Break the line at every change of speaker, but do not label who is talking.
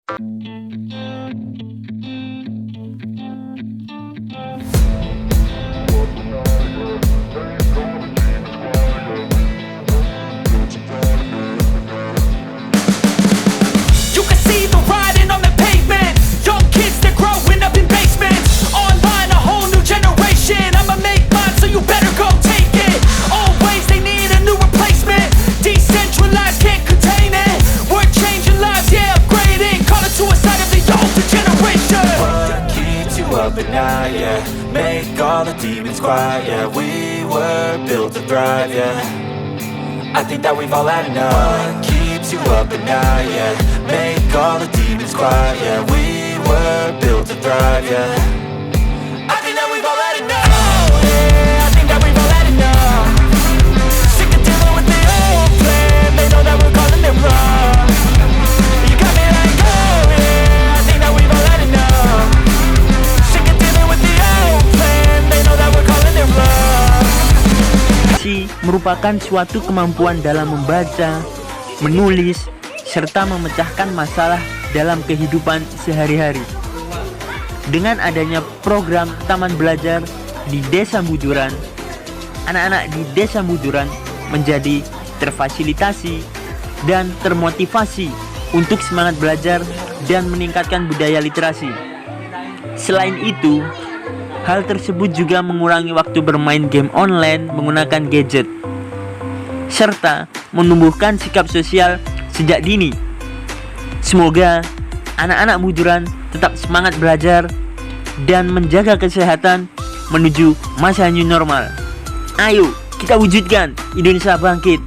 You can see the writing on the pavement. Young kids, they're growing up in basements. Online, a whole new generation. I'ma make mine, so you better go take it. Always, they need a new replacement. Decentralized, can't contain it. We're changing lives, yeah, upgrading. Call it suicide of the older generation.
What keeps you up at night, yeah? Make all the demons quiet, yeah. We were built to thrive, yeah. I think that we've all had enough. What keeps you up at night, yeah? Make all the demons quiet, yeah. We were built to thrive, yeah. I think that we've all had enough. Oh, yeah, I think that we've all had enough. Sick of dealing with the old plan. They know that we're calling it wrong. You got me like, oh, yeah, I think that we've all had enough. Sick of dealing with the old plan. They know that we're calling it wrong.
Merupakan suatu kemampuan dalam membaca, menulis, serta memecahkan masalah dalam kehidupan sehari-hari. Dengan adanya program Taman Belajar di Desa Bujuran, anak-anak di Desa Bujuran menjadi terfasilitasi dan termotivasi untuk semangat belajar dan meningkatkan budaya literasi. Selain itu, hal tersebut juga mengurangi waktu bermain game online menggunakan gadget, serta menumbuhkan sikap sosial sejak dini. Semoga anak-anak Bujuran tetap semangat belajar dan menjaga kesehatan menuju masa new normal. Ayo, kita wujudkan Indonesia bangkit.